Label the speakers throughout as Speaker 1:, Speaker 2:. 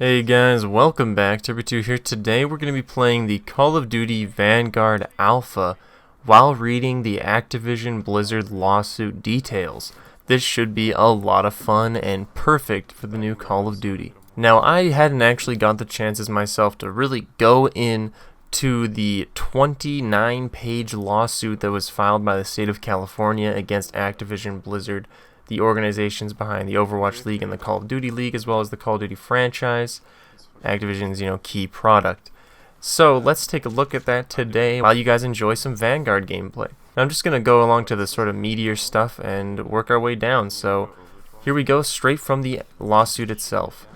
Speaker 1: Hey guys, welcome back. Turbo2 here. Today we're going to be playing the Call of Duty Vanguard Alpha while reading the Activision Blizzard lawsuit details. This should be a lot of fun and perfect for the new Call of Duty. Now, I hadn't actually got the chances myself to really go in to the 29-page lawsuit that was filed by the state of California against Activision Blizzard, the organizations behind the Overwatch League and the Call of Duty League, as well as the Call of Duty franchise, Activision's, key product. So let's take a look at that today while you guys enjoy some Vanguard gameplay. Now, I'm just going to go along to the sort of meatier stuff and work our way down. So here we go, straight from the lawsuit itself.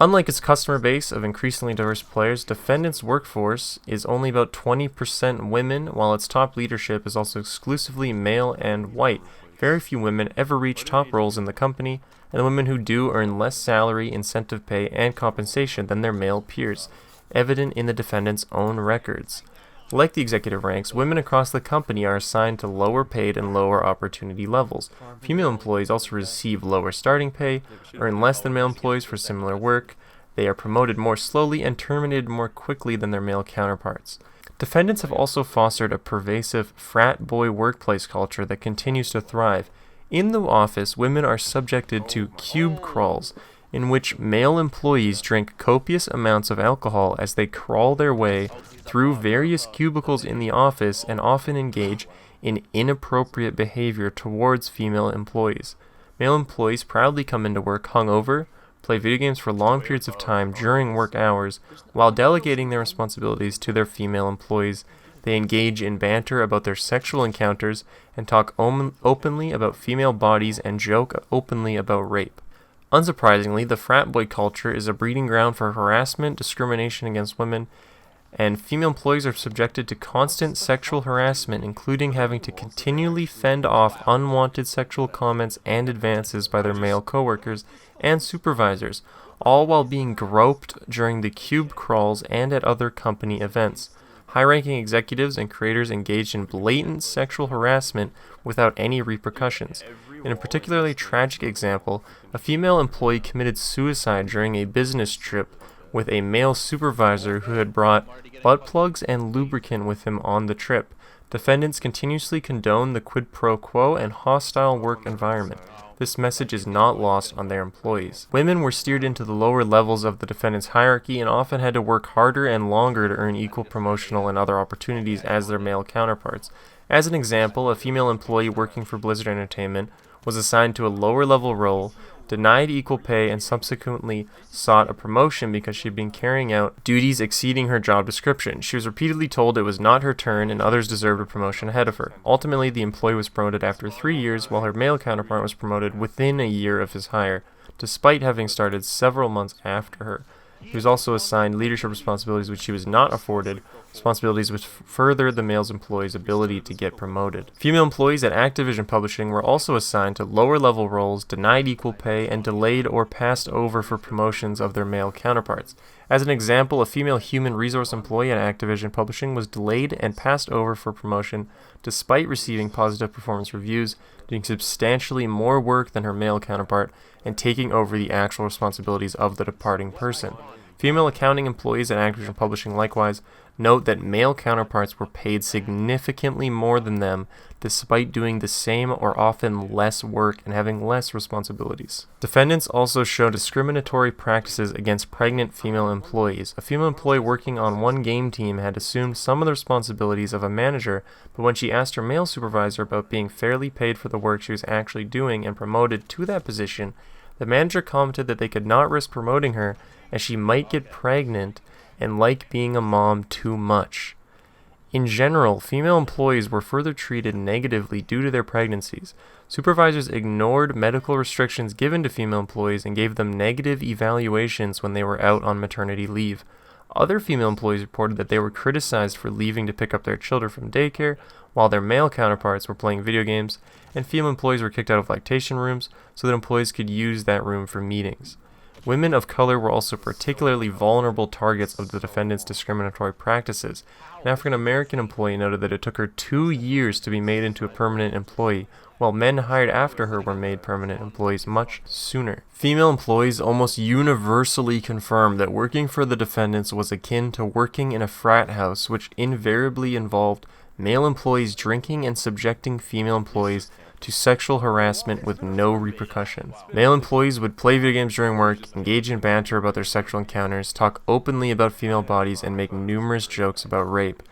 Speaker 1: Unlike its customer base of increasingly diverse players, defendant's workforce is only about 20% women, while its top leadership is also exclusively male and white. Very few women ever reach top roles in the company, and the women who do earn less salary, incentive pay, and compensation than their male peers, evident in the defendant's own records. Like the executive ranks, women across the company are assigned to lower paid and lower opportunity levels. Female employees also receive lower starting pay, earn less than male employees for similar work. They are promoted more slowly and terminated more quickly than their male counterparts. Defendants have also fostered a pervasive frat boy workplace culture that continues to thrive. In the office, women are subjected to cube crawls, in which male employees drink copious amounts of alcohol as they crawl their way through various cubicles in the office and often engage in inappropriate behavior towards female employees. Male employees proudly come into work hungover, play video games for long periods of time during work hours, while delegating their responsibilities to their female employees. They engage in banter about their sexual encounters and talk openly about female bodies and joke openly about rape. Unsurprisingly, the frat boy culture is a breeding ground for harassment, discrimination against women, and female employees are subjected to constant sexual harassment, including having to continually fend off unwanted sexual comments and advances by their male coworkers and supervisors, all while being groped during the cube crawls and at other company events. High-ranking executives and creators engaged in blatant sexual harassment without any repercussions. In a particularly tragic example, a female employee committed suicide during a business trip with a male supervisor who had brought butt plugs and lubricant with him on the trip. Defendants continuously condone the quid pro quo and hostile work environment. This message is not lost on their employees. Women were steered into the lower levels of the defendant's hierarchy and often had to work harder and longer to earn equal promotional and other opportunities as their male counterparts. As an example, a female employee working for Blizzard Entertainment was assigned to a lower level role, denied equal pay, and subsequently sought a promotion because she had been carrying out duties exceeding her job description. She was repeatedly told it was not her turn and others deserved a promotion ahead of her. Ultimately, the employee was promoted after 3 years, while her male counterpart was promoted within a year of his hire, despite having started several months after her. He was also assigned leadership responsibilities which he was not afforded, responsibilities which further the male employee's ability to get promoted. Female employees at Activision Publishing were also assigned to lower-level roles, denied equal pay, and delayed or passed over for promotions of their male counterparts. As an example, a female human resource employee at Activision Publishing was delayed and passed over for promotion despite receiving positive performance reviews, doing substantially more work than her male counterpart, and taking over the actual responsibilities of the departing person. Female accounting employees at Activision Publishing likewise note that male counterparts were paid significantly more than them despite doing the same or often less work and having less responsibilities. Defendants also show discriminatory practices against pregnant female employees. A female employee working on one game team had assumed some of the responsibilities of a manager, but when she asked her male supervisor about being fairly paid for the work she was actually doing and promoted to that position, the manager commented that they could not risk promoting her as she might get pregnant and like being a mom too much. In general, female employees were further treated negatively due to their pregnancies. Supervisors ignored medical restrictions given to female employees and gave them negative evaluations when they were out on maternity leave. Other female employees reported that they were criticized for leaving to pick up their children from daycare, while their male counterparts were playing video games, and female employees were kicked out of lactation rooms so that employees could use that room for meetings. Women of color were also particularly vulnerable targets of the defendant's discriminatory practices. An African-American employee noted that it took her 2 years to be made into a permanent employee, while men hired after her were made permanent employees much sooner. Female employees almost universally confirmed that working for the defendants was akin to working in a frat house, which invariably involved male employees drinking and subjecting female employees to sexual harassment with no repercussions. Male employees would play video games during work, engage in banter about their sexual encounters, talk openly about female bodies, and make numerous jokes about rape.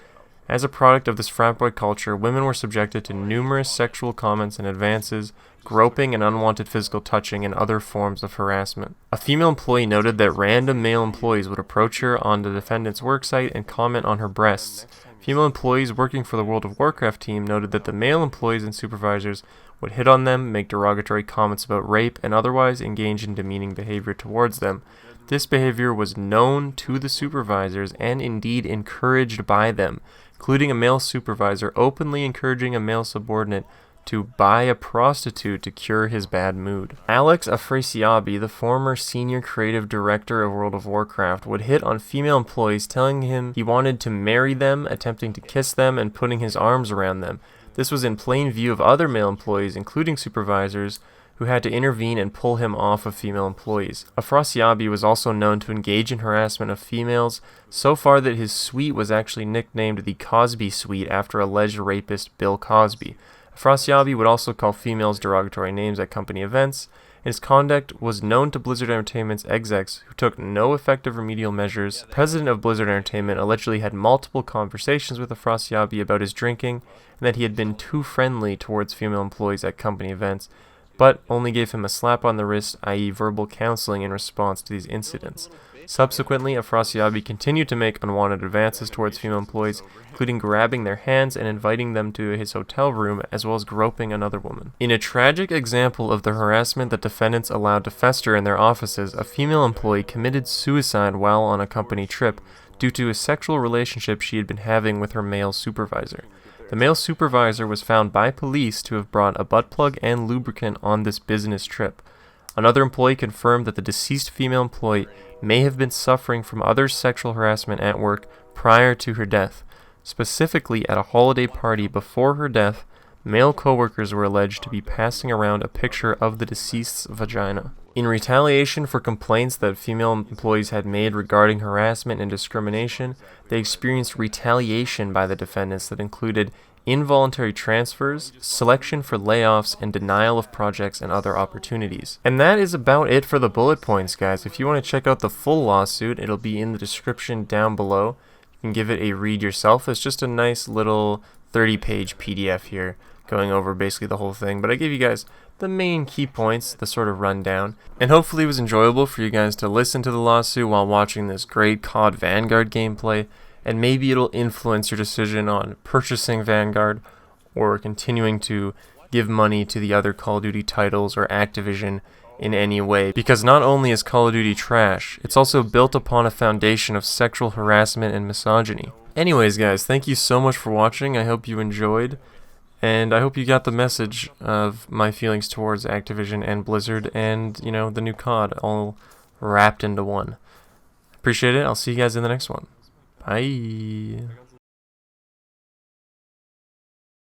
Speaker 1: As a product of this frat boy culture, women were subjected to numerous sexual comments and advances, groping and unwanted physical touching, and other forms of harassment. A female employee noted that random male employees would approach her on the defendant's worksite and comment on her breasts. Female employees working for the World of Warcraft team noted that the male employees and supervisors would hit on them, make derogatory comments about rape, and otherwise engage in demeaning behavior towards them. This behavior was known to the supervisors and indeed encouraged by them, including a male supervisor openly encouraging a male subordinate to buy a prostitute to cure his bad mood. Alex Afrasiabi, the former senior creative director of World of Warcraft, would hit on female employees, telling him he wanted to marry them, attempting to kiss them, and putting his arms around them. This was in plain view of other male employees, including supervisors, who had to intervene and pull him off of female employees. Afrasiabi was also known to engage in harassment of females, so far that his suite was actually nicknamed the Cosby Suite after alleged rapist Bill Cosby. Afrasiabi would also call females derogatory names at company events, and his conduct was known to Blizzard Entertainment's execs, who took no effective remedial measures. The president of Blizzard Entertainment allegedly had multiple conversations with Afrasiabi about his drinking, and that he had been too friendly towards female employees at company events, but only gave him a slap on the wrist, i.e. verbal counseling, in response to these incidents. Subsequently, Afrasiabi continued to make unwanted advances towards female employees, including grabbing their hands and inviting them to his hotel room, as well as groping another woman. In a tragic example of the harassment that defendants allowed to fester in their offices, a female employee committed suicide while on a company trip due to a sexual relationship she had been having with her male supervisor. The male supervisor was found by police to have brought a butt plug and lubricant on this business trip. Another employee confirmed that the deceased female employee may have been suffering from other sexual harassment at work prior to her death. Specifically, at a holiday party before her death, male coworkers were alleged to be passing around a picture of the deceased's vagina. In retaliation for complaints that female employees had made regarding harassment and discrimination, they experienced retaliation by the defendants that included involuntary transfers, selection for layoffs, and denial of projects and other opportunities. And that is about it for the bullet points, guys. If you want to check out the full lawsuit, it'll be in the description down below. You can give it a read yourself. It's just a nice little 30-page PDF here, going over basically the whole thing. But I gave you guys the main key points, the sort of rundown. And hopefully it was enjoyable for you guys to listen to the lawsuit while watching this great COD Vanguard gameplay. And maybe it'll influence your decision on purchasing Vanguard or continuing to give money to the other Call of Duty titles or Activision in any way. Because not only is Call of Duty trash, it's also built upon a foundation of sexual harassment and misogyny. Anyways, guys, thank you so much for watching. I hope you enjoyed. And I hope you got the message of my feelings towards Activision and Blizzard and, you know, the new COD all wrapped into one. Appreciate it. I'll see you guys in the next one. Bye.